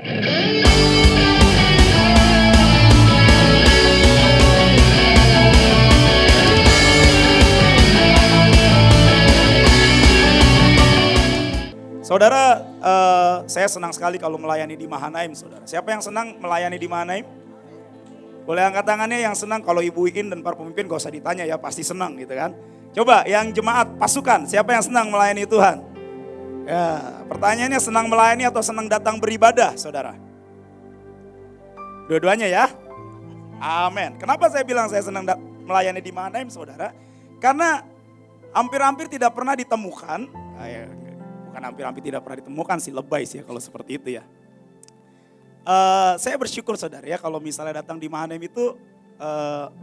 Saudara, saya senang sekali kalau melayani di Mahanaim, saudara. Siapa yang senang melayani di Mahanaim? Boleh angkat tangannya yang senang. Kalau Ibu Iin dan para pemimpin gak usah ditanya ya, pasti senang gitu kan. Coba yang jemaat pasukan, siapa yang senang melayani Tuhan? Ya, pertanyaannya senang melayani atau senang datang beribadah, saudara? Dua-duanya ya. Amin. Kenapa saya bilang saya senang melayani di Mahanaim, saudara? Karena hampir-hampir tidak pernah ditemukan, bukan hampir-hampir tidak pernah ditemukan sih, lebay sih ya kalau seperti itu ya. Saya bersyukur saudara ya kalau misalnya datang di Mahanaim itu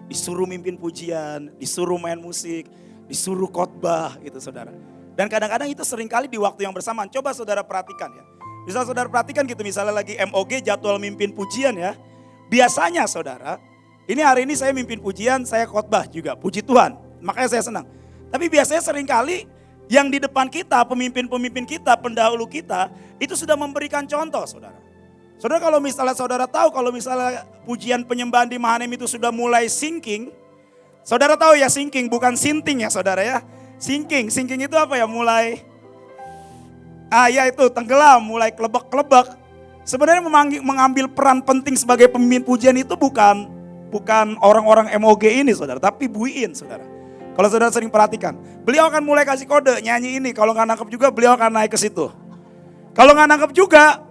disuruh mimpin pujian, disuruh main musik, disuruh khotbah gitu saudara. Dan kadang-kadang itu seringkali di waktu yang bersamaan. Coba saudara perhatikan ya. Bisa saudara perhatikan gitu misalnya lagi MOG jadwal mimpin pujian ya. Biasanya saudara, ini hari ini saya mimpin pujian, saya khotbah juga, puji Tuhan. Makanya saya senang. Tapi biasanya seringkali yang di depan kita, pemimpin-pemimpin kita, pendahulu kita, itu sudah memberikan contoh saudara. Saudara kalau misalnya saudara tahu, kalau misalnya pujian penyembahan di Mahanaim itu sudah mulai sinking. Saudara tahu ya sinking, bukan sinting ya saudara ya. Sinking itu apa ya, mulai, ya itu tenggelam, mulai kelebek-kelebek. Sebenarnya mengambil peran penting sebagai pemimpin pujian itu bukan orang-orang MOG ini saudara, tapi Bu Iin saudara. Kalau saudara sering perhatikan, beliau akan mulai kasih kode, nyanyi ini. Kalau nggak nangkep juga, beliau akan naik ke situ. Kalau nggak nangkep juga,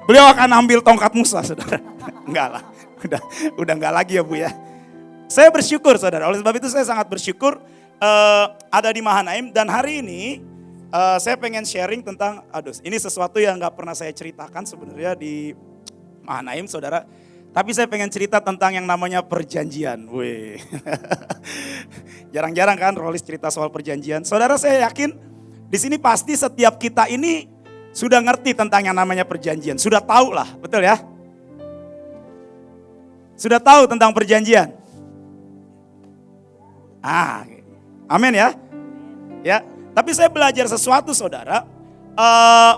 beliau akan ambil tongkat Musa, saudara. Enggak lah, udah enggak lagi ya Bu ya. Saya bersyukur saudara, oleh sebab itu saya sangat bersyukur ada di Mahanaim. Dan hari ini saya pengen sharing tentang, ini sesuatu yang nggak pernah saya ceritakan sebenarnya di Mahanaim saudara. Tapi saya pengen cerita tentang yang namanya perjanjian. Wih. Jarang-jarang kan Rolis cerita soal perjanjian. Saudara saya yakin di sini pasti setiap kita ini sudah ngerti tentang yang namanya perjanjian. Sudah tahu lah, betul ya? Sudah tahu tentang perjanjian? Amin ya. Ya, tapi saya belajar sesuatu saudara.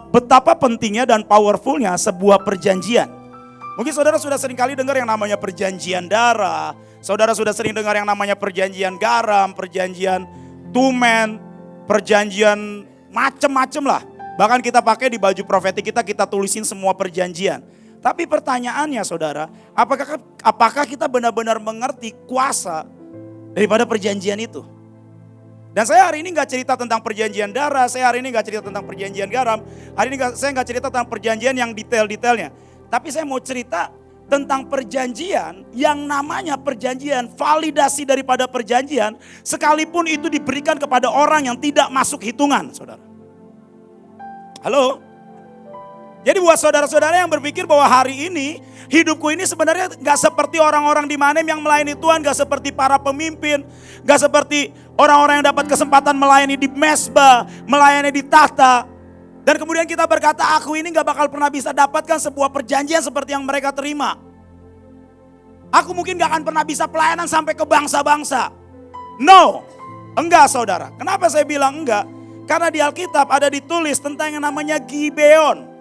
Betapa pentingnya dan powerfulnya sebuah perjanjian. Mungkin saudara sudah sering kali dengar yang namanya perjanjian darah. Saudara sudah sering dengar yang namanya perjanjian garam, perjanjian tumen, perjanjian macem-macem lah. Bahkan kita pakai di baju profetik kita tulisin semua perjanjian. Tapi pertanyaannya saudara, apakah kita benar-benar mengerti kuasa daripada perjanjian itu? Dan saya hari ini gak cerita tentang perjanjian darah, saya hari ini gak cerita tentang perjanjian garam, hari ini saya gak cerita tentang perjanjian yang detail-detailnya. Tapi saya mau cerita tentang perjanjian yang namanya perjanjian, validasi daripada perjanjian, sekalipun itu diberikan kepada orang yang tidak masuk hitungan, saudara. Halo? Jadi buat saudara-saudara yang berpikir bahwa hari ini, hidupku ini sebenarnya gak seperti orang-orang di Mahanaim yang melayani Tuhan, gak seperti para pemimpin, gak seperti orang-orang yang dapat kesempatan melayani di mesbah, melayani di tahta. Dan kemudian kita berkata, aku ini gak bakal pernah bisa dapatkan sebuah perjanjian seperti yang mereka terima. Aku mungkin gak akan pernah bisa pelayanan sampai ke bangsa-bangsa. No, enggak saudara. Kenapa saya bilang enggak? Karena di Alkitab ada ditulis tentang yang namanya Gibeon.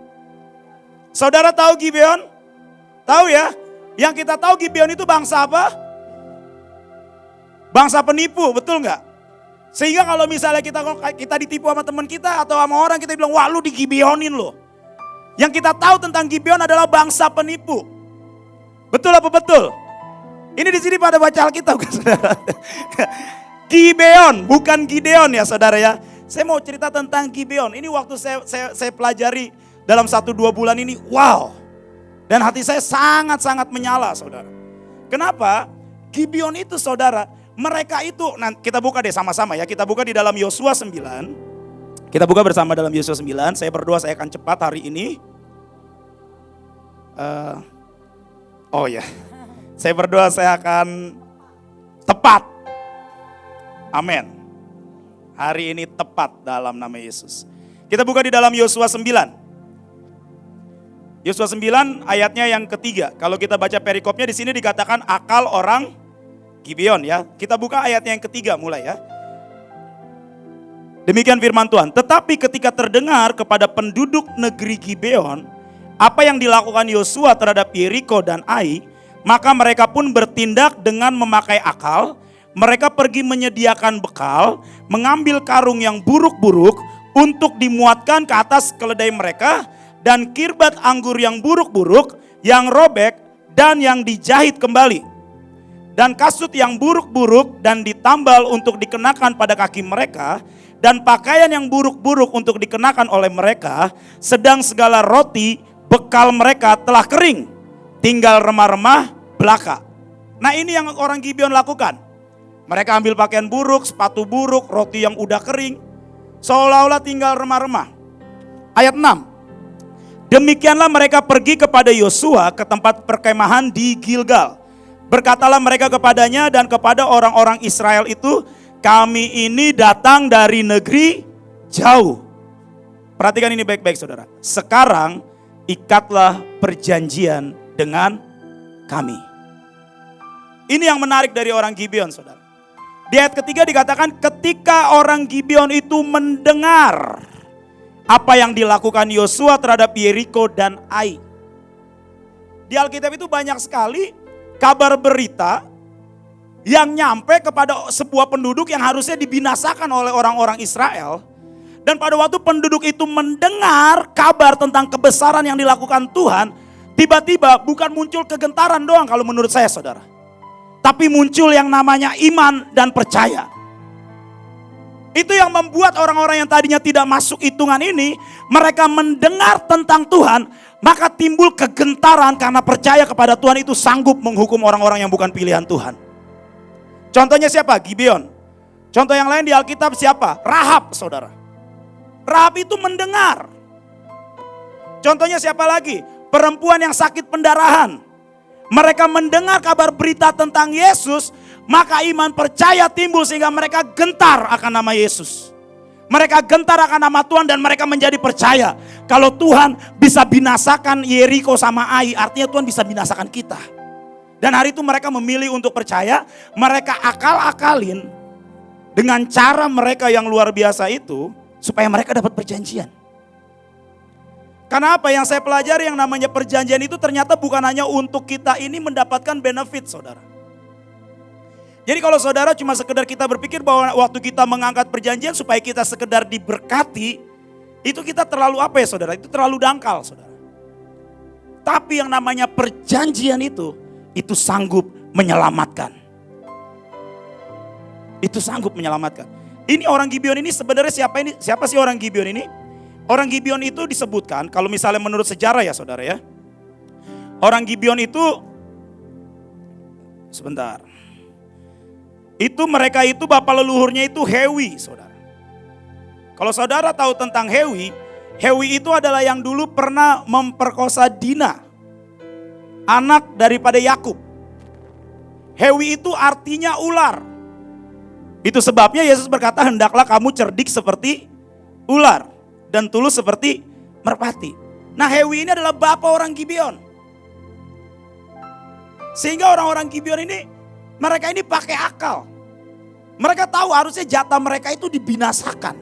Saudara tahu Gibeon? Tahu ya? Yang kita tahu Gibeon itu bangsa apa? Bangsa penipu, betul enggak? Sehingga kalau misalnya kita ditipu sama teman kita atau sama orang, kita bilang, wah lu digibeonin lo. Yang kita tahu tentang Gibeon adalah bangsa penipu. Betul apa betul? Ini di sini pada baca Alkitab kan saudara? Gibeon, bukan Gideon ya saudara ya. Saya mau cerita tentang Gibeon. Ini waktu saya pelajari dalam 1-2 bulan ini, wow. Dan hati saya sangat-sangat menyala saudara. Kenapa? Gibeon itu saudara, mereka itu, nah kita buka deh sama-sama ya, kita buka di dalam Yosua 9. Kita buka bersama dalam Yosua 9, saya berdoa saya akan cepat hari ini. Saya berdoa saya akan tepat. Amin. Hari ini tepat dalam nama Yesus. Kita buka di dalam Yosua 9. Yosua 9 ayatnya yang ketiga. Kalau kita baca perikopnya di sini dikatakan akal orang Gibeon ya. Kita buka ayatnya yang ketiga mulai ya. Demikian firman Tuhan. Tetapi ketika terdengar kepada penduduk negeri Gibeon apa yang dilakukan Yosua terhadap Yeriko dan Ai, maka mereka pun bertindak dengan memakai akal. Mereka pergi menyediakan bekal, mengambil karung yang buruk-buruk untuk dimuatkan ke atas keledai mereka, dan kirbat anggur yang buruk-buruk, yang robek dan yang dijahit kembali. Dan kasut yang buruk-buruk dan ditambal untuk dikenakan pada kaki mereka, dan pakaian yang buruk-buruk untuk dikenakan oleh mereka, sedang segala roti bekal mereka telah kering, tinggal remah-remah belaka. Nah, ini yang orang Gibeon lakukan. Mereka ambil pakaian buruk, sepatu buruk, roti yang udah kering, seolah-olah tinggal remah-remah. Ayat 6. Demikianlah mereka pergi kepada Yosua ke tempat perkemahan di Gilgal. Berkatalah mereka kepadanya dan kepada orang-orang Israel itu, kami ini datang dari negeri jauh. Perhatikan ini baik-baik saudara. Sekarang ikatlah perjanjian dengan kami. Ini yang menarik dari orang Gibeon saudara. Di ayat ketiga dikatakan ketika orang Gibeon itu mendengar apa yang dilakukan Yosua terhadap Yeriko dan Ai. Di Alkitab itu banyak sekali kabar berita yang nyampe kepada sebuah penduduk yang harusnya dibinasakan oleh orang-orang Israel. Dan pada waktu penduduk itu mendengar kabar tentang kebesaran yang dilakukan Tuhan, tiba-tiba bukan muncul kegentaran doang kalau menurut saya saudara. Tapi muncul yang namanya iman dan percaya. Itu yang membuat orang-orang yang tadinya tidak masuk hitungan ini, mereka mendengar tentang Tuhan, maka timbul kegentaran karena percaya kepada Tuhan itu sanggup menghukum orang-orang yang bukan pilihan Tuhan. Contohnya siapa? Gibeon. Contoh yang lain di Alkitab siapa? Rahab saudara. Rahab itu mendengar. Contohnya siapa lagi? Perempuan yang sakit pendarahan. Mereka mendengar kabar berita tentang Yesus, maka iman percaya timbul sehingga mereka gentar akan nama Yesus. Mereka gentar akan nama Tuhan dan mereka menjadi percaya. Kalau Tuhan bisa binasakan Yeriko sama Ai, artinya Tuhan bisa binasakan kita. Dan hari itu mereka memilih untuk percaya, mereka akal-akalin dengan cara mereka yang luar biasa itu, supaya mereka dapat perjanjian. Karena apa yang saya pelajari yang namanya perjanjian itu ternyata bukan hanya untuk kita ini mendapatkan benefit saudara. Jadi kalau saudara cuma sekedar kita berpikir bahwa waktu kita mengangkat perjanjian supaya kita sekedar diberkati, itu kita terlalu apa ya saudara? Itu terlalu dangkal saudara. Tapi yang namanya perjanjian itu sanggup menyelamatkan. Itu sanggup menyelamatkan. Ini orang Gibeon ini sebenarnya siapa sih orang Gibeon ini? Orang Gibeon itu disebutkan, kalau misalnya menurut sejarah ya saudara ya. Orang Gibeon itu, sebentar. Mereka itu bapak leluhurnya itu Hewi saudara. Kalau saudara tahu tentang Hewi itu adalah yang dulu pernah memperkosa Dina. Anak daripada Yakub. Hewi itu artinya ular. Itu sebabnya Yesus berkata hendaklah kamu cerdik seperti ular. Dan tulus seperti merpati. Nah Hewi ini adalah bapak orang Gibeon. Sehingga orang-orang Gibeon ini, mereka ini pakai akal. Mereka tahu harusnya jatah mereka itu dibinasakan.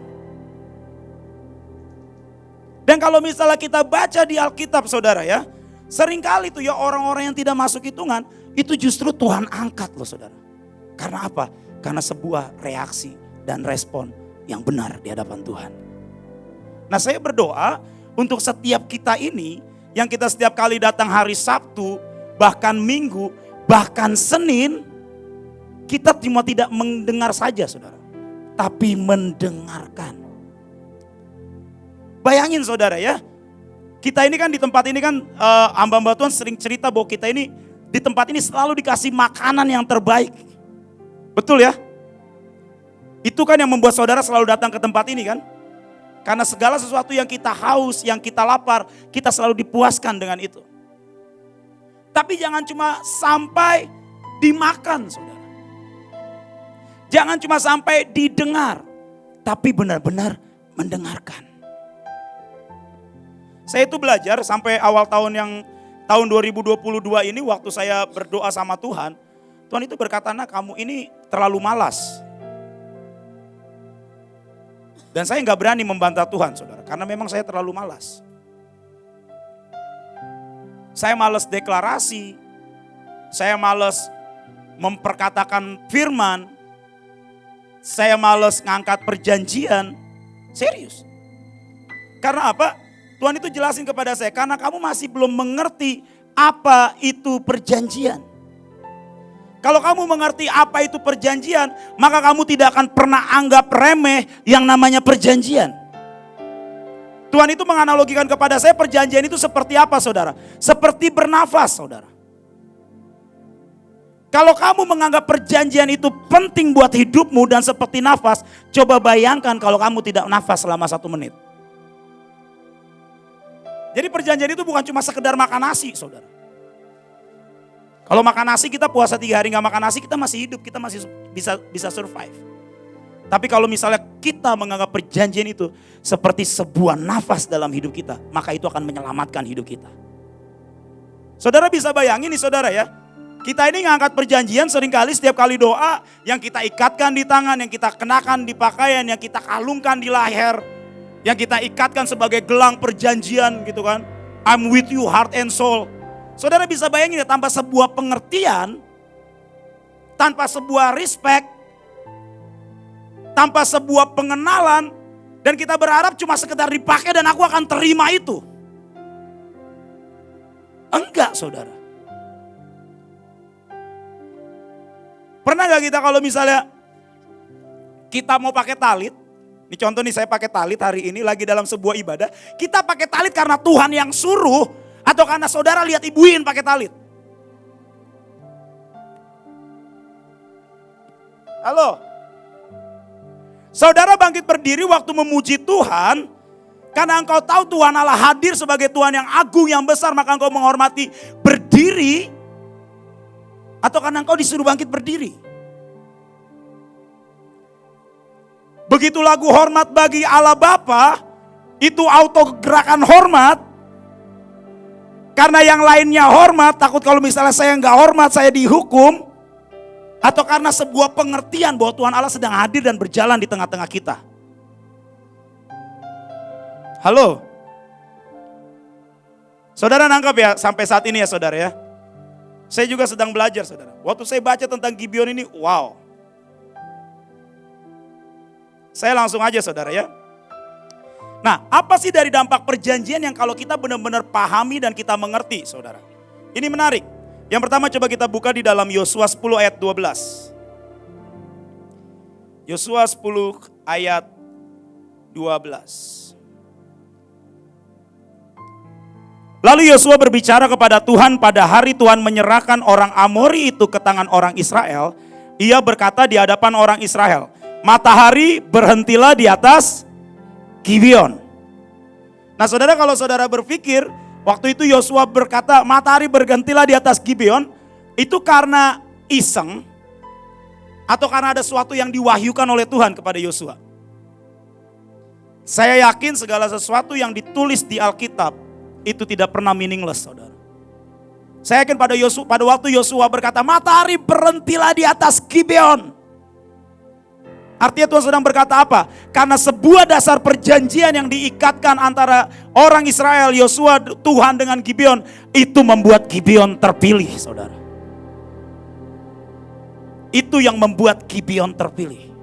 Dan kalau misalnya kita baca di Alkitab saudara ya, seringkali tuh ya orang-orang yang tidak masuk hitungan, itu justru Tuhan angkat loh saudara. Karena apa? Karena sebuah reaksi dan respon yang benar di hadapan Tuhan. Nah saya berdoa untuk setiap kita ini, yang kita setiap kali datang hari Sabtu, bahkan Minggu, bahkan Senin, kita cuma tidak mendengar saja saudara, tapi mendengarkan. Bayangin saudara ya, kita ini kan di tempat ini kan hamba-hamba Tuhan sering cerita bahwa kita ini di tempat ini selalu dikasih makanan yang terbaik. Betul ya? Itu kan yang membuat saudara selalu datang ke tempat ini kan? Karena segala sesuatu yang kita haus, yang kita lapar, kita selalu dipuaskan dengan itu. Tapi jangan cuma sampai dimakan, saudara. Jangan cuma sampai didengar, tapi benar-benar mendengarkan. Saya itu belajar sampai awal tahun 2022 ini waktu saya berdoa sama Tuhan. Tuhan itu berkata, "Nah, kamu ini terlalu malas." Dan saya nggak berani membantah Tuhan saudara, karena memang saya terlalu malas. Saya malas deklarasi. Saya malas memperkatakan firman. Saya malas ngangkat perjanjian. Serius. Karena apa? Tuhan itu jelasin kepada saya, karena kamu masih belum mengerti apa itu perjanjian. Kalau kamu mengerti apa itu perjanjian, maka kamu tidak akan pernah anggap remeh yang namanya perjanjian. Tuhan itu menganalogikan kepada saya perjanjian itu seperti apa, saudara? Seperti bernafas, saudara. Kalau kamu menganggap perjanjian itu penting buat hidupmu dan seperti nafas, coba bayangkan kalau kamu tidak nafas selama 1 menit. Jadi perjanjian itu bukan cuma sekedar makan nasi, saudara. Kalau makan nasi, kita puasa 3 hari gak makan nasi, kita masih hidup, kita masih bisa survive. Tapi kalau misalnya kita menganggap perjanjian itu seperti sebuah nafas dalam hidup kita, maka itu akan menyelamatkan hidup kita. Saudara bisa bayangin nih saudara ya, kita ini ngangkat perjanjian seringkali setiap kali doa, yang kita ikatkan di tangan, yang kita kenakan di pakaian, yang kita kalungkan di leher, yang kita ikatkan sebagai gelang perjanjian gitu kan. I'm with you heart and soul. Saudara bisa bayangin ya, tanpa sebuah pengertian, tanpa sebuah respect, tanpa sebuah pengenalan, dan kita berharap cuma sekedar dipakai dan aku akan terima itu. Enggak saudara. Pernah gak kita kalau misalnya kita mau pakai talit, ini contoh nih saya pakai talit hari ini lagi dalam sebuah ibadah, kita pakai talit karena Tuhan yang suruh, atau karena saudara lihat ibuin pakai talit? Halo? Saudara bangkit berdiri waktu memuji Tuhan, karena engkau tahu Tuhan Allah hadir sebagai Tuhan yang agung, yang besar, maka engkau menghormati berdiri, atau karena engkau disuruh bangkit berdiri? Begitu lagu hormat bagi Allah Bapa, itu auto gerakan hormat. Karena yang lainnya hormat, takut kalau misalnya saya nggak hormat, saya dihukum. Atau karena sebuah pengertian bahwa Tuhan Allah sedang hadir dan berjalan di tengah-tengah kita. Halo? Saudara nangkap ya sampai saat ini ya saudara ya. Saya juga sedang belajar saudara. Waktu saya baca tentang Gibeon ini, wow. Saya langsung aja saudara ya. Nah, apa sih dari dampak perjanjian yang kalau kita benar-benar pahami dan kita mengerti, saudara? Ini menarik. Yang pertama coba kita buka di dalam Yosua 10 ayat 12. Yosua 10 ayat 12. Lalu Yosua berbicara kepada Tuhan pada hari Tuhan menyerahkan orang Amori itu ke tangan orang Israel. Ia berkata di hadapan orang Israel, matahari berhentilah di atas Gibeon. Nah saudara, kalau saudara berpikir waktu itu Yosua berkata matahari berhentilah di atas Gibeon, itu karena iseng atau karena ada sesuatu yang diwahyukan oleh Tuhan kepada Yosua? Saya yakin segala sesuatu yang ditulis di Alkitab itu tidak pernah meaningless saudara. Saya yakin pada waktu Yosua berkata matahari berhentilah di atas Gibeon, artinya Tuhan sedang berkata apa? Karena sebuah dasar perjanjian yang diikatkan antara orang Israel, Yosua, Tuhan dengan Gibeon, itu membuat Gibeon terpilih, saudara. Itu yang membuat Gibeon terpilih.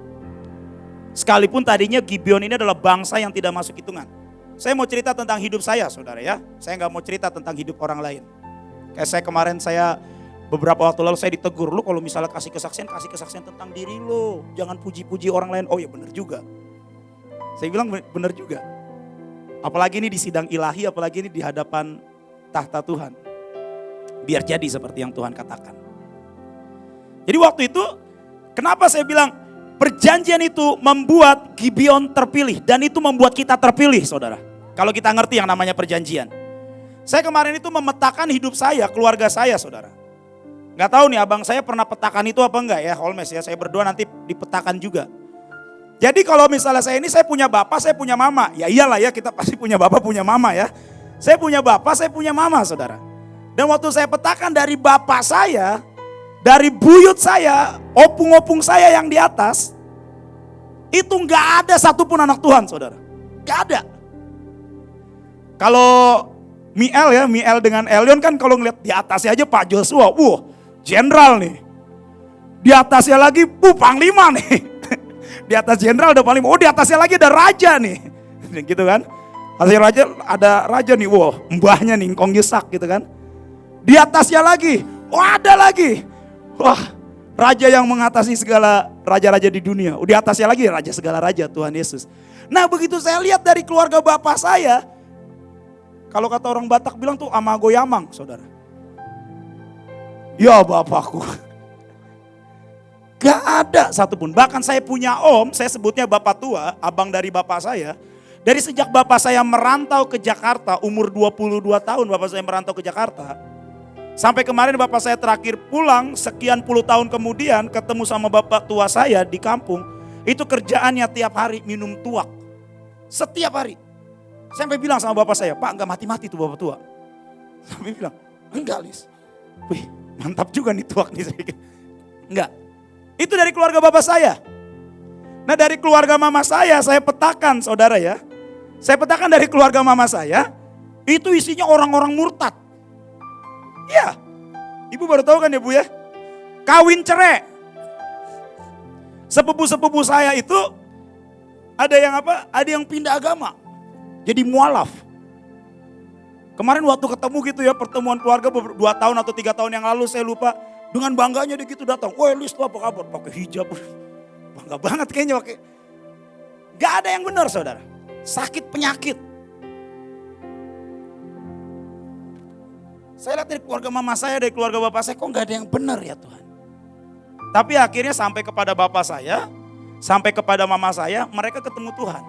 Sekalipun tadinya Gibeon ini adalah bangsa yang tidak masuk hitungan. Saya mau cerita tentang hidup saya, saudara ya. Saya nggak mau cerita tentang hidup orang lain. Kayak saya kemarin beberapa waktu lalu saya ditegur, lu kalau misalnya kasih kesaksian tentang diri lu, jangan puji-puji orang lain. Oh ya benar juga. Saya bilang benar juga. Apalagi ini di sidang ilahi, apalagi ini di hadapan tahta Tuhan. Biar jadi seperti yang Tuhan katakan. Jadi waktu itu, kenapa saya bilang perjanjian itu membuat Gibeon terpilih, dan itu membuat kita terpilih, saudara. Kalau kita ngerti yang namanya perjanjian. Saya kemarin itu memetakan hidup saya, keluarga saya, saudara. Gak tahu nih abang saya pernah petakan itu apa enggak ya, Holmes ya. Saya berdoa nanti dipetakan juga. Jadi kalau misalnya saya punya bapak, saya punya mama. Ya iyalah ya, kita pasti punya bapak, punya mama ya. Saya punya bapak, saya punya mama, saudara. Dan waktu saya petakan dari bapak saya, dari buyut saya, opung-opung saya yang di atas, itu gak ada satupun anak Tuhan, saudara. Gak ada. Kalau Miel ya, Miel dengan Elion kan kalau ngeliat di atasnya aja Pak Joshua, jenderal nih. Di atasnya lagi, panglima nih. Di atas jenderal ada panglima, di atasnya lagi ada raja nih. Gitu kan. Atasnya raja, ada raja nih, mbahnya nih, Ngkong Yusak gitu kan. Di atasnya lagi, ada lagi. Raja yang mengatasi segala raja-raja di dunia. Di atasnya lagi raja segala raja, Tuhan Yesus. Nah begitu saya lihat dari keluarga bapak saya, kalau kata orang Batak bilang tuh amago yamang, saudara. Ya bapakku. Gak ada satupun. Bahkan saya punya om, saya sebutnya bapak tua, abang dari bapak saya. Dari sejak bapak saya merantau ke Jakarta, umur 22 tahun bapak saya merantau ke Jakarta. Sampai kemarin bapak saya terakhir pulang, sekian puluh tahun kemudian ketemu sama bapak tua saya di kampung. Itu kerjaannya tiap hari minum tuak. Setiap hari. Sampai bilang sama bapak saya, Pak gak mati-mati tuh bapak tua. Sampai bilang, enggak Lis. Wih mantap juga nih tuak nih. Enggak. Itu dari keluarga bapak saya. Nah dari keluarga mama saya petakan saudara ya. Saya petakan dari keluarga mama saya, itu isinya orang-orang murtad. Iya, ibu baru tahu kan ya bu ya. Kawin cerai. Sepupu-sepupu saya itu ada yang apa? Ada yang pindah agama. Jadi mualaf. Kemarin waktu ketemu gitu ya pertemuan keluarga 2 tahun atau 3 tahun yang lalu saya lupa. Dengan bangganya dia gitu datang. Woi Lis tuh apa kabar? Pakai hijab. Bangga banget kayaknya pakai. Gak ada yang benar saudara. Sakit penyakit. Saya lihat dari keluarga mama saya, dari keluarga bapak saya kok gak ada yang benar ya Tuhan. Tapi akhirnya sampai kepada bapak saya, sampai kepada mama saya, mereka ketemu Tuhan.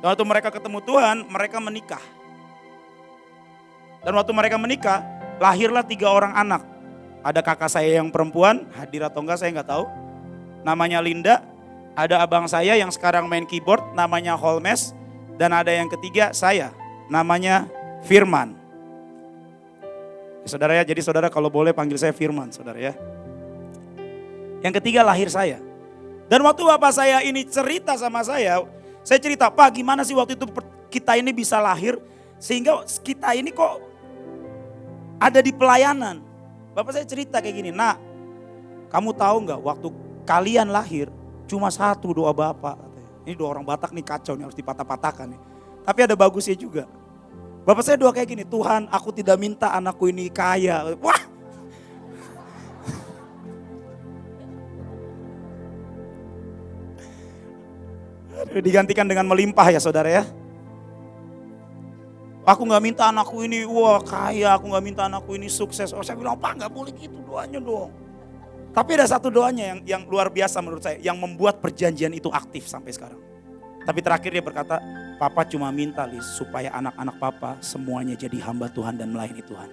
Dan waktu mereka ketemu Tuhan, mereka menikah. Dan waktu mereka menikah, lahirlah 3 orang anak. Ada kakak saya yang perempuan, hadir atau enggak saya enggak tahu. Namanya Linda, ada abang saya yang sekarang main keyboard, namanya Holmes. Dan ada yang ketiga saya, namanya Firman. Ya, saudara ya, jadi saudara kalau boleh panggil saya Firman, saudara ya. Yang ketiga lahir saya. Dan waktu bapak saya ini cerita sama saya cerita, Pak gimana sih waktu itu kita ini bisa lahir, sehingga kita ini kok ada di pelayanan. Bapak saya cerita kayak gini, Nak kamu tahu gak waktu kalian lahir cuma 1 doa bapak. Ini doa orang Batak nih kacau nih harus dipatah-patahkan nih. Tapi ada bagusnya juga. Bapak saya doa kayak gini, Tuhan aku tidak minta anakku ini kaya. Wah. Digantikan dengan melimpah ya saudara ya. Aku gak minta anakku ini kaya, aku gak minta anakku ini sukses. Saya bilang, Pak gak boleh gitu doanya dong. Tapi ada satu doanya yang luar biasa menurut saya, yang membuat perjanjian itu aktif sampai sekarang. Tapi terakhir dia berkata, Papa cuma minta Lis, supaya anak-anak Papa semuanya jadi hamba Tuhan dan melayani Tuhan.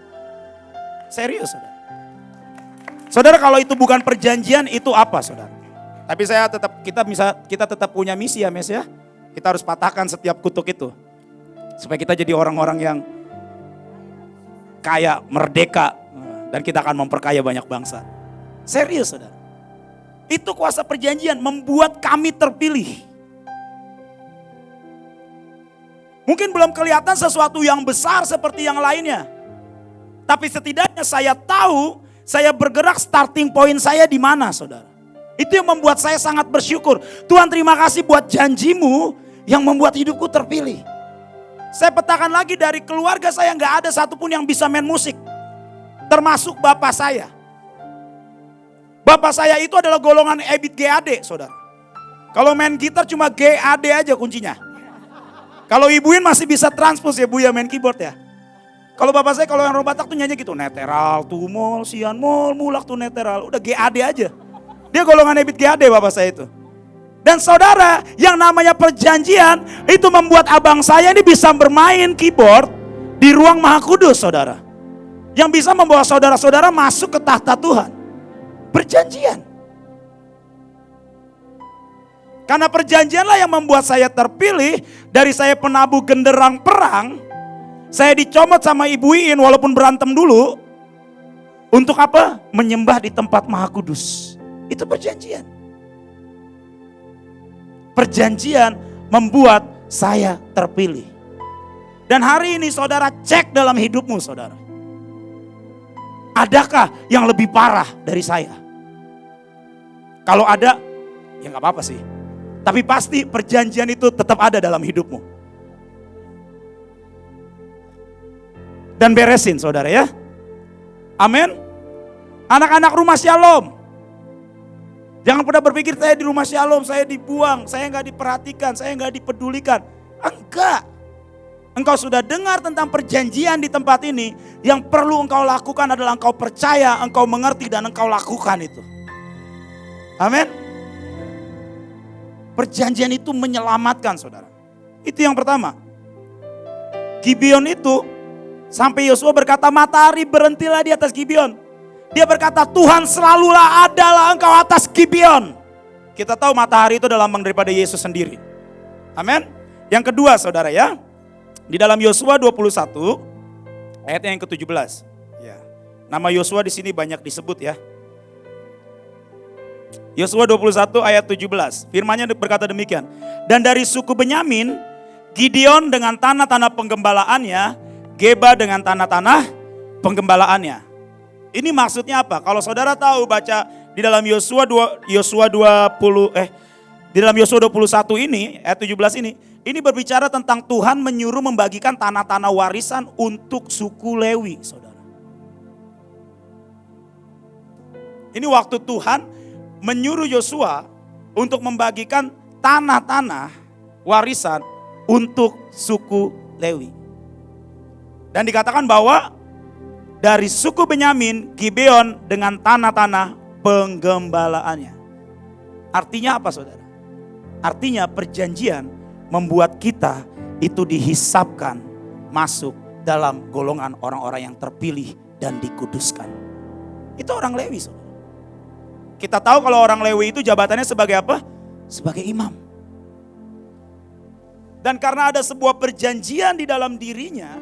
Serius saudara. Saudara kalau itu bukan perjanjian itu apa saudara? Tapi kita tetap punya misi ya Mes ya. Kita harus patahkan setiap kutuk itu. Supaya kita jadi orang-orang yang kaya, merdeka. Dan kita akan memperkaya banyak bangsa. Serius saudara. Itu kuasa perjanjian membuat kami terpilih. Mungkin belum kelihatan sesuatu yang besar seperti yang lainnya. Tapi setidaknya saya tahu saya bergerak starting point saya di mana saudara. Itu yang membuat saya sangat bersyukur. Tuhan terima kasih buat janjimu yang membuat hidupku terpilih. Saya petakan lagi dari keluarga saya gak ada satupun yang bisa main musik. Termasuk bapak saya. Bapak saya itu adalah golongan EBIT GAD saudara. Kalau main gitar cuma GAD aja kuncinya. Kalau ibuin masih bisa transpose ya bu ya main keyboard ya. Kalau bapak saya kalau yang orang Batak tuh nyanyi gitu. Neteral, tumol, sian, mol, mulak tuh neteral. Udah GAD aja. Dia golongan EBIT GAD bapak saya itu. Dan saudara yang namanya perjanjian itu membuat abang saya ini bisa bermain keyboard di ruang Maha Kudus saudara. Yang bisa membawa saudara-saudara masuk ke tahta Tuhan. Perjanjian. Karena perjanjianlah yang membuat saya terpilih dari saya penabuh genderang perang. Saya dicomot sama Ibu Iin walaupun berantem dulu. Untuk apa? Menyembah di tempat Maha Kudus. Itu perjanjian. Perjanjian membuat saya terpilih. Dan hari ini saudara cek dalam hidupmu saudara. Adakah yang lebih parah dari saya? Kalau ada, ya gak apa-apa sih. Tapi pasti perjanjian itu tetap ada dalam hidupmu. Dan beresin saudara ya. Amin. Anak-anak rumah Shalom. Jangan pernah berpikir saya di rumah Shalom, saya dibuang, saya gak diperhatikan, saya gak dipedulikan. Enggak. Engkau sudah dengar tentang perjanjian di tempat ini. Yang perlu engkau lakukan adalah engkau percaya, engkau mengerti dan engkau lakukan itu. Amin. Perjanjian itu menyelamatkan saudara. Itu yang pertama. Gibeon itu sampai Yosua berkata matahari berhentilah di atas Gibeon. Dia berkata Tuhan selalulah adalah engkau atas Gibeon. Kita tahu matahari itu adalah lambang daripada Yesus sendiri. Amin. Yang kedua saudara ya. Di dalam Yosua 21 ayat yang ke-17. Ya. Nama Yosua di sini banyak disebut ya. Yosua 21 ayat 17. Firman-Nya berkata demikian. Dan dari suku Benyamin, Gideon dengan tanah-tanah penggembalaannya, Geba dengan tanah-tanah penggembalaannya. Ini maksudnya apa? Kalau saudara tahu baca di dalam Yosua 21 ini ayat 17 ini berbicara tentang Tuhan menyuruh membagikan tanah-tanah warisan untuk suku Lewi, saudara. Ini waktu Tuhan menyuruh Yosua untuk membagikan tanah-tanah warisan untuk suku Lewi. Dan dikatakan bahwa dari suku Benyamin, Gibeon dengan tanah-tanah penggembalaannya. Artinya apa saudara? Artinya perjanjian membuat kita itu dihisapkan masuk dalam golongan orang-orang yang terpilih dan dikuduskan. Itu orang Lewi saudara. Kita tahu kalau orang Lewi itu jabatannya sebagai apa? Sebagai imam. Dan karena ada sebuah perjanjian di dalam dirinya,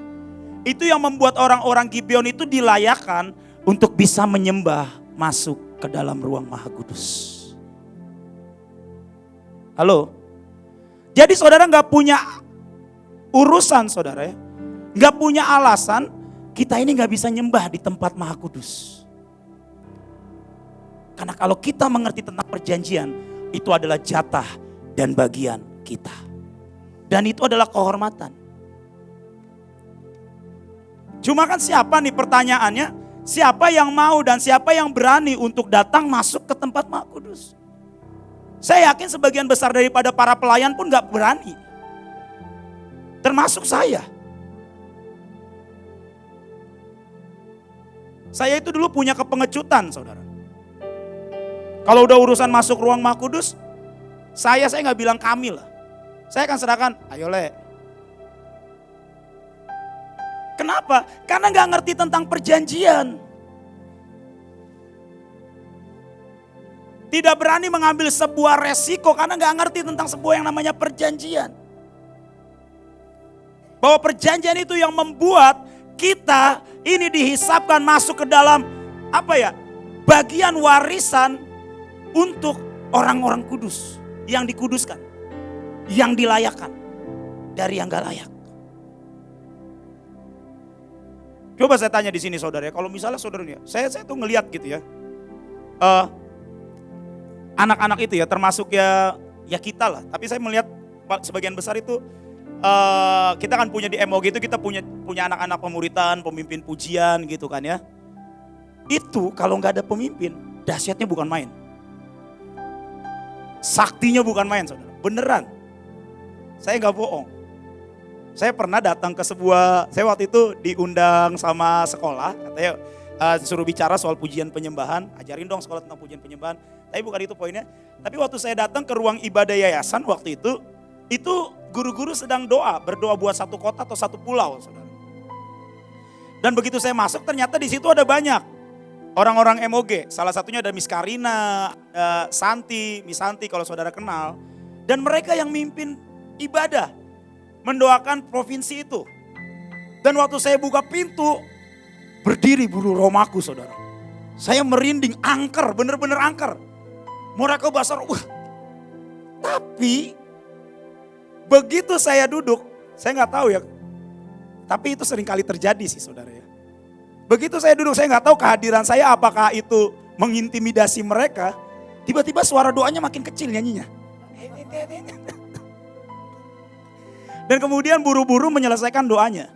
itu yang membuat orang-orang Gibeon itu dilayakkan untuk bisa menyembah masuk ke dalam ruang Maha Kudus. Halo? Jadi saudara gak punya urusan saudara ya. Gak punya alasan kita ini gak bisa nyembah di tempat Maha Kudus. Karena kalau kita mengerti tentang perjanjian, itu adalah jatah dan bagian kita. Dan itu adalah kehormatan. Cuma kan siapa nih pertanyaannya? Siapa yang mau dan siapa yang berani untuk datang masuk ke tempat Maha Kudus? Saya yakin sebagian besar daripada para pelayan pun gak berani. Termasuk saya. Saya itu dulu punya kepengecutan saudara. Kalau udah urusan masuk ruang Maha Kudus, saya gak bilang kami lah. Saya akan serahkan, ayo le. Kenapa? Karena gak ngerti tentang perjanjian. Tidak berani mengambil sebuah resiko karena gak ngerti tentang sebuah yang namanya perjanjian. Bahwa perjanjian itu yang membuat kita ini dihisapkan masuk ke dalam bagian warisan untuk orang-orang kudus. Yang dikuduskan. Yang dilayakkan. Dari yang gak layak. Coba saya tanya di sini saudara ya. Kalau misalnya saudara ya, saya tuh ngelihat gitu ya. Anak-anak itu ya termasuk ya kita lah. Tapi saya melihat sebagian besar itu kita kan punya di MOG itu kita punya anak-anak pemuritan, pemimpin pujian gitu kan ya. Itu kalau nggak ada pemimpin, dahsyatnya bukan main. Saktinya bukan main saudara, beneran. Saya nggak bohong. Saya pernah datang ke saya waktu itu diundang sama sekolah, katanya suruh bicara soal pujian penyembahan, ajarin dong sekolah tentang pujian penyembahan. Tapi bukan itu poinnya. Tapi waktu saya datang ke ruang ibadah yayasan waktu itu guru-guru sedang berdoa buat satu kota atau satu pulau, saudara. Dan begitu saya masuk ternyata di situ ada banyak orang-orang MOG. Salah satunya ada Miss Karina, Miss Santi kalau saudara kenal. Dan mereka yang mimpin ibadah, mendoakan provinsi itu. Dan waktu saya buka pintu, berdiri bulu romaku saudara. Saya merinding, angker, bener-bener angker. Mereka basar, Tapi begitu saya duduk, saya nggak tahu ya. Tapi itu seringkali terjadi sih saudara ya. Begitu saya duduk, saya nggak tahu kehadiran saya apakah itu mengintimidasi mereka. Tiba-tiba suara doanya makin kecil nyanyinya. Dan kemudian buru-buru menyelesaikan doanya.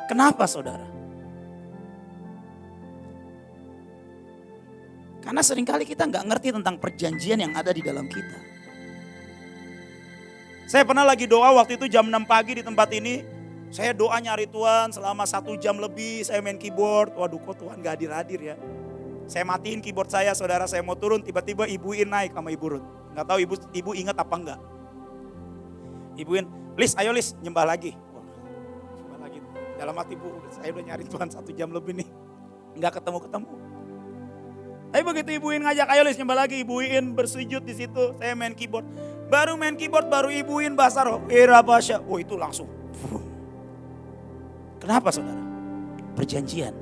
Kenapa saudara? Karena seringkali kita nggak ngerti tentang perjanjian yang ada di dalam kita. Saya pernah lagi doa waktu itu jam 6 pagi di tempat ini. Saya doa nyari Tuhan selama 1 jam lebih, saya main keyboard. Waduh kok Tuhan gak hadir-hadir ya. Saya matiin keyboard saya, saudara, saya mau turun, tiba-tiba Ibu In naik sama Ibu Ruth. Gak tahu ibu ingat apa enggak. Ibu In, Lis ayo Lis nyembah lagi. Wah, nyembah lagi. Dalam hati Bu, saya udah nyari Tuhan 1 jam lebih nih. Gak ketemu-ketemu. Tapi begitu Ibu In ngajak, ayo Lis nyembah lagi. Ibu In bersujud di situ, saya main keyboard. Baru main keyboard, baru Ibu In bahasa roh. Irabasya, oh itu langsung. Kenapa saudara? Perjanjian.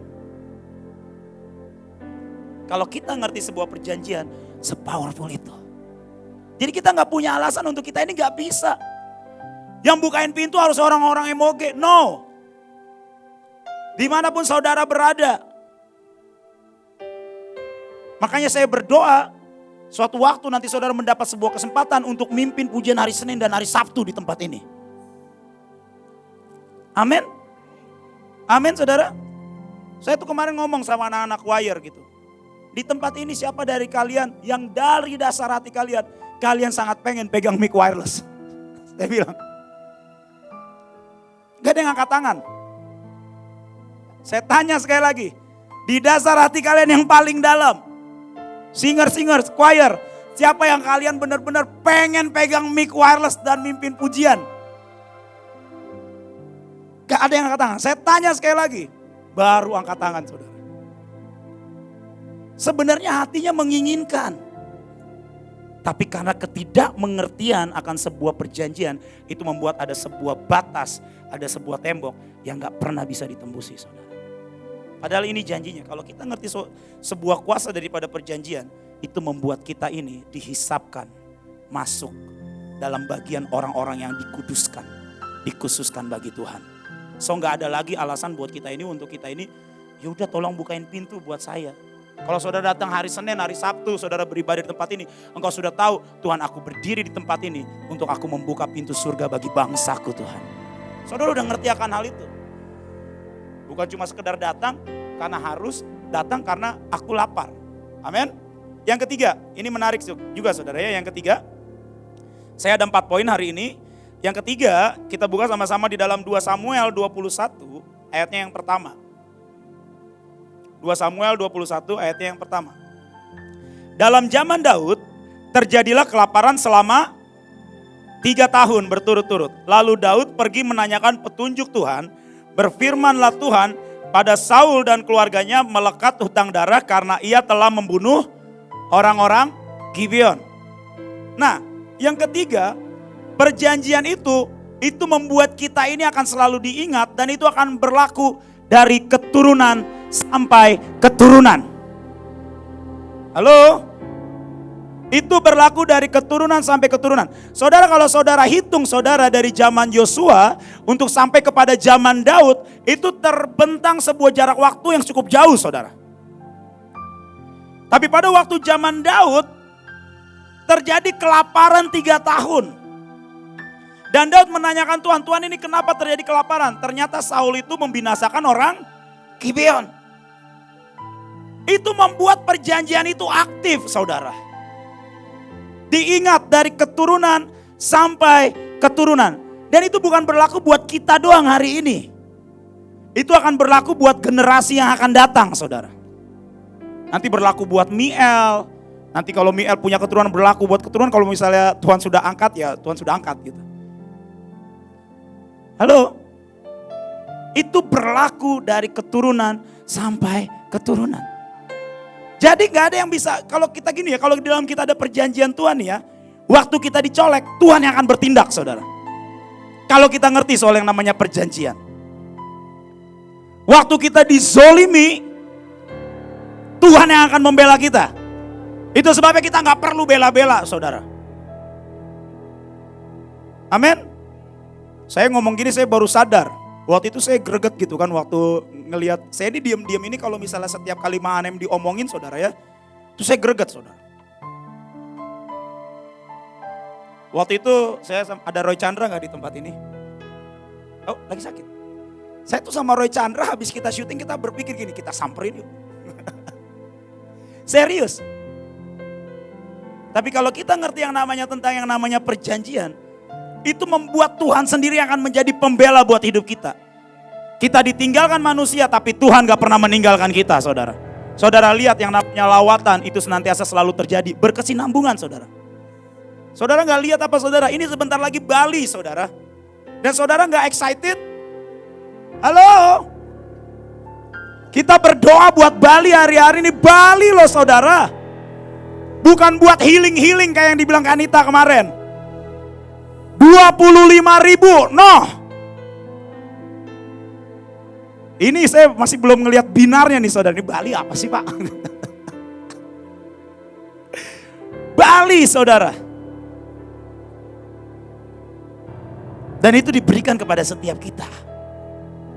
Kalau kita ngerti sebuah perjanjian, sepowerful itu. Jadi kita gak punya alasan untuk kita ini gak bisa. Yang bukain pintu harus orang-orang emoge. No. Dimanapun saudara berada. Makanya saya berdoa, suatu waktu nanti saudara mendapat sebuah kesempatan untuk mimpin pujian hari Senin dan hari Sabtu di tempat ini. Amin. Amin saudara. Saya tuh kemarin ngomong sama anak-anak choir gitu. Di tempat ini siapa dari kalian yang dari dasar hati kalian sangat pengen pegang mic wireless? Saya bilang. Gak ada yang angkat tangan. Saya tanya sekali lagi. Di dasar hati kalian yang paling dalam. Singer, choir. Siapa yang kalian benar-benar pengen pegang mic wireless dan mimpin pujian? Gak ada yang angkat tangan. Saya tanya sekali lagi. Baru angkat tangan saudara. Sebenarnya hatinya menginginkan. Tapi karena ketidakmengertian akan sebuah perjanjian. Itu membuat ada sebuah batas. Ada sebuah tembok yang gak pernah bisa ditembusi saudara. Padahal ini janjinya. Kalau kita ngerti sebuah kuasa daripada perjanjian. Itu membuat kita ini dihisapkan. Masuk dalam bagian orang-orang yang dikuduskan. Dikhususkan bagi Tuhan. So gak ada lagi alasan buat kita ini untuk kita ini. Yaudah tolong bukain pintu buat saya. Kalau saudara datang hari Senin, hari Sabtu, saudara beribadah di tempat ini. Engkau sudah tahu, Tuhan aku berdiri di tempat ini. Untuk aku membuka pintu surga bagi bangsaku Tuhan. Saudara udah ngerti akan hal itu. Bukan cuma sekedar datang karena harus, datang karena aku lapar. Amin. Yang ketiga, ini menarik juga saudara ya. Yang ketiga, saya ada 4 poin hari ini. Yang ketiga, kita buka sama-sama di dalam 2 Samuel 21 ayatnya yang pertama. 2 Samuel 21 ayatnya yang pertama. Dalam zaman Daud, terjadilah kelaparan selama 3 tahun berturut-turut. Lalu Daud pergi menanyakan petunjuk Tuhan. Berfirmanlah Tuhan pada Saul dan keluarganya melekat hutang darah karena ia telah membunuh orang-orang Gibeon. Nah, yang ketiga, perjanjian itu membuat kita ini akan selalu diingat dan itu akan berlaku dari keturunan sampai keturunan. Halo? Itu berlaku dari keturunan sampai keturunan. Saudara, kalau saudara hitung saudara dari zaman Yosua untuk sampai kepada zaman Daud, itu terbentang sebuah jarak waktu yang cukup jauh saudara. Tapi pada waktu zaman Daud, terjadi kelaparan 3 tahun. Dan Daud menanyakan Tuhan, Tuhan ini kenapa terjadi kelaparan? Ternyata Saul itu membinasakan orang Gibeon. Itu membuat perjanjian itu aktif saudara. Diingat dari keturunan sampai keturunan. Dan itu bukan berlaku buat kita doang hari ini. Itu akan berlaku buat generasi yang akan datang saudara. Nanti berlaku buat Miel. Nanti kalau Miel punya keturunan berlaku buat keturunan. Kalau misalnya Tuhan sudah angkat ya Tuhan sudah angkat gitu. Halo? Itu berlaku dari keturunan sampai keturunan. Jadi gak ada yang bisa, kalau kita gini ya, kalau di dalam kita ada perjanjian Tuhan ya, waktu kita dicolek, Tuhan yang akan bertindak saudara. Kalau kita ngerti soal yang namanya perjanjian. Waktu kita dizolimi, Tuhan yang akan membela kita. Itu sebabnya kita gak perlu bela-bela saudara. Amin. Saya ngomong gini saya baru sadar. Waktu itu saya greget gitu kan waktu ngelihat. Saya ini diam-diam ini kalau misalnya setiap kali Mahanem diomongin saudara ya. Itu saya greget saudara. Waktu itu saya ada Roy Chandra gak di tempat ini? Oh lagi sakit. Saya tuh sama Roy Chandra habis kita syuting kita berpikir gini, kita samperin yuk. Serius. Tapi kalau kita ngerti yang namanya tentang yang namanya perjanjian, itu membuat Tuhan sendiri yang akan menjadi pembela buat hidup kita. Kita ditinggalkan manusia tapi Tuhan gak pernah meninggalkan kita saudara. Saudara lihat yang namanya lawatan itu senantiasa selalu terjadi. Berkesinambungan saudara. Saudara gak lihat apa saudara? Ini sebentar lagi Bali saudara. Dan saudara gak excited? Halo? Kita berdoa buat Bali hari-hari ini. Bali loh saudara. Bukan buat healing-healing kayak yang dibilang Kanita kemarin. 25.000, no. Ini saya masih belum ngelihat binarnya nih saudara. Ini Bali apa sih Pak? Bali saudara. Dan itu diberikan kepada setiap kita.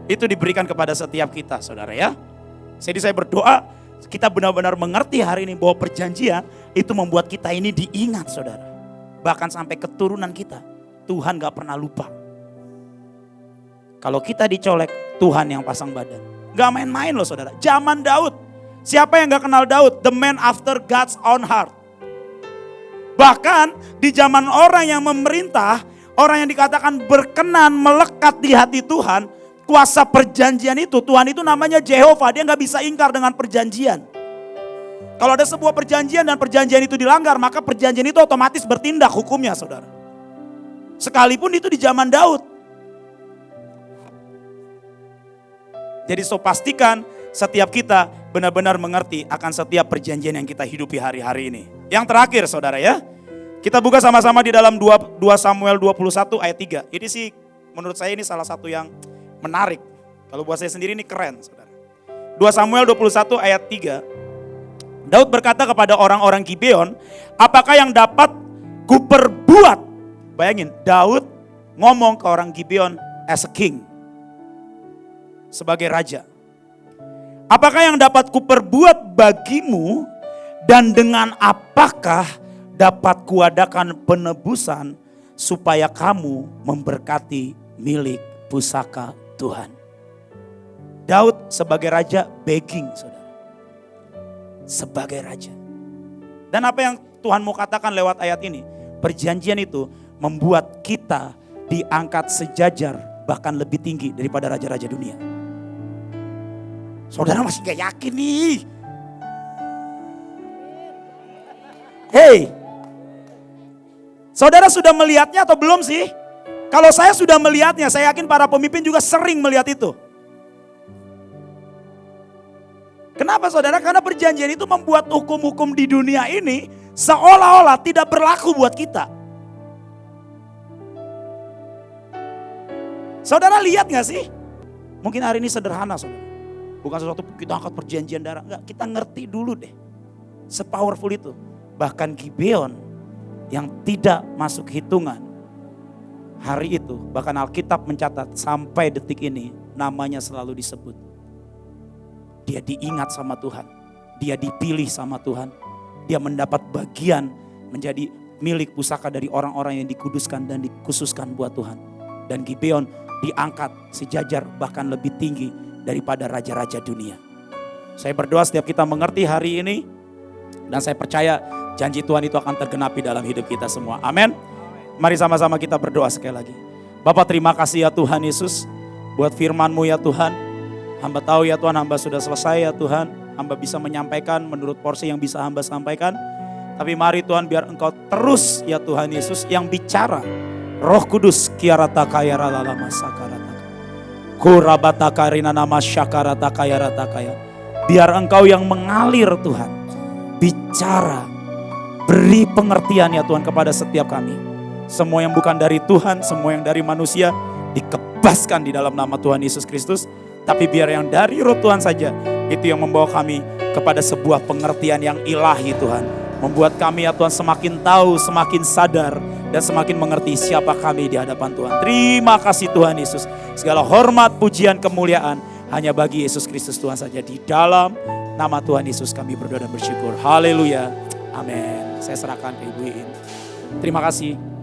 Itu diberikan kepada setiap kita saudara ya. Jadi saya berdoa kita benar-benar mengerti hari ini bahwa perjanjian itu membuat kita ini diingat saudara. Bahkan sampai keturunan kita. Tuhan gak pernah lupa. Kalau kita dicolek, Tuhan yang pasang badan. Gak main-main loh saudara. Zaman Daud. Siapa yang gak kenal Daud? The man after God's own heart. Bahkan di zaman orang yang memerintah, orang yang dikatakan berkenan melekat di hati Tuhan, kuasa perjanjian itu, Tuhan itu namanya Jehovah. Dia gak bisa ingkar dengan perjanjian. Kalau ada sebuah perjanjian dan perjanjian itu dilanggar, maka perjanjian itu otomatis bertindak hukumnya saudara. Sekalipun itu di zaman Daud. Jadi so pastikan setiap kita benar-benar mengerti akan setiap perjanjian yang kita hidupi hari-hari ini. Yang terakhir saudara ya. Kita buka sama-sama di dalam 2 Samuel 21 ayat 3. Ini sih menurut saya ini salah satu yang menarik. Kalau buat saya sendiri ini keren saudara. 2 Samuel 21 ayat 3. Daud berkata kepada orang-orang Gibeon, apakah yang dapat kuperbuat? Bayangin, Daud ngomong ke orang Gibeon as a king. Sebagai raja. Apakah yang dapat kuperbuat bagimu dan dengan apakah dapat kuadakan penebusan supaya kamu memberkati milik pusaka Tuhan. Daud sebagai raja begging saudara. Sebagai raja. Dan apa yang Tuhan mau katakan lewat ayat ini? Perjanjian itu membuat kita diangkat sejajar bahkan lebih tinggi daripada raja-raja dunia. Saudara masih gak yakin nih. Hey, saudara sudah melihatnya atau belum sih? Kalau saya sudah melihatnya, saya yakin para pemimpin juga sering melihat itu. Kenapa saudara? Karena perjanjian itu membuat hukum-hukum di dunia ini seolah-olah tidak berlaku buat kita. Saudara lihat gak sih? Mungkin hari ini sederhana saudara. Bukan sesuatu kita angkat perjanjian darah. Enggak, kita ngerti dulu deh. Sepowerful itu. Bahkan Gibeon yang tidak masuk hitungan. Hari itu bahkan Alkitab mencatat sampai detik ini namanya selalu disebut. Dia diingat sama Tuhan. Dia dipilih sama Tuhan. Dia mendapat bagian menjadi milik pusaka dari orang-orang yang dikuduskan dan dikhususkan buat Tuhan. Dan Gibeon diangkat sejajar bahkan lebih tinggi daripada raja-raja dunia. Saya berdoa setiap kita mengerti hari ini. Dan saya percaya janji Tuhan itu akan tergenapi dalam hidup kita semua. Amin. Mari sama-sama kita berdoa sekali lagi. Bapak terima kasih ya Tuhan Yesus. Buat firman-Mu ya Tuhan. Hamba tahu ya Tuhan hamba sudah selesai ya Tuhan. Hamba bisa menyampaikan menurut porsi yang bisa hamba sampaikan. Tapi mari Tuhan biar Engkau terus ya Tuhan Yesus yang bicara. Roh Kudus kiarata kaya ralama sakarata. Kurabata karina nama syakarata kaya rata kaya. Biar Engkau yang mengalir Tuhan. Bicara. Beri pengertian ya Tuhan kepada setiap kami. Semua yang bukan dari Tuhan, semua yang dari manusia dikebaskan di dalam nama Tuhan Yesus Kristus. Tapi biar yang dari roh Tuhan saja, itu yang membawa kami kepada sebuah pengertian yang ilahi Tuhan. Membuat kami ya Tuhan semakin tahu, semakin sadar. dan semakin mengerti siapa kami di hadapan Tuhan. Terima kasih Tuhan Yesus. Segala hormat, pujian, kemuliaan hanya bagi Yesus Kristus Tuhan saja. Di dalam nama Tuhan Yesus kami berdoa dan bersyukur. Haleluya. Amin. Saya serahkan ke Ibu Iin. Terima kasih.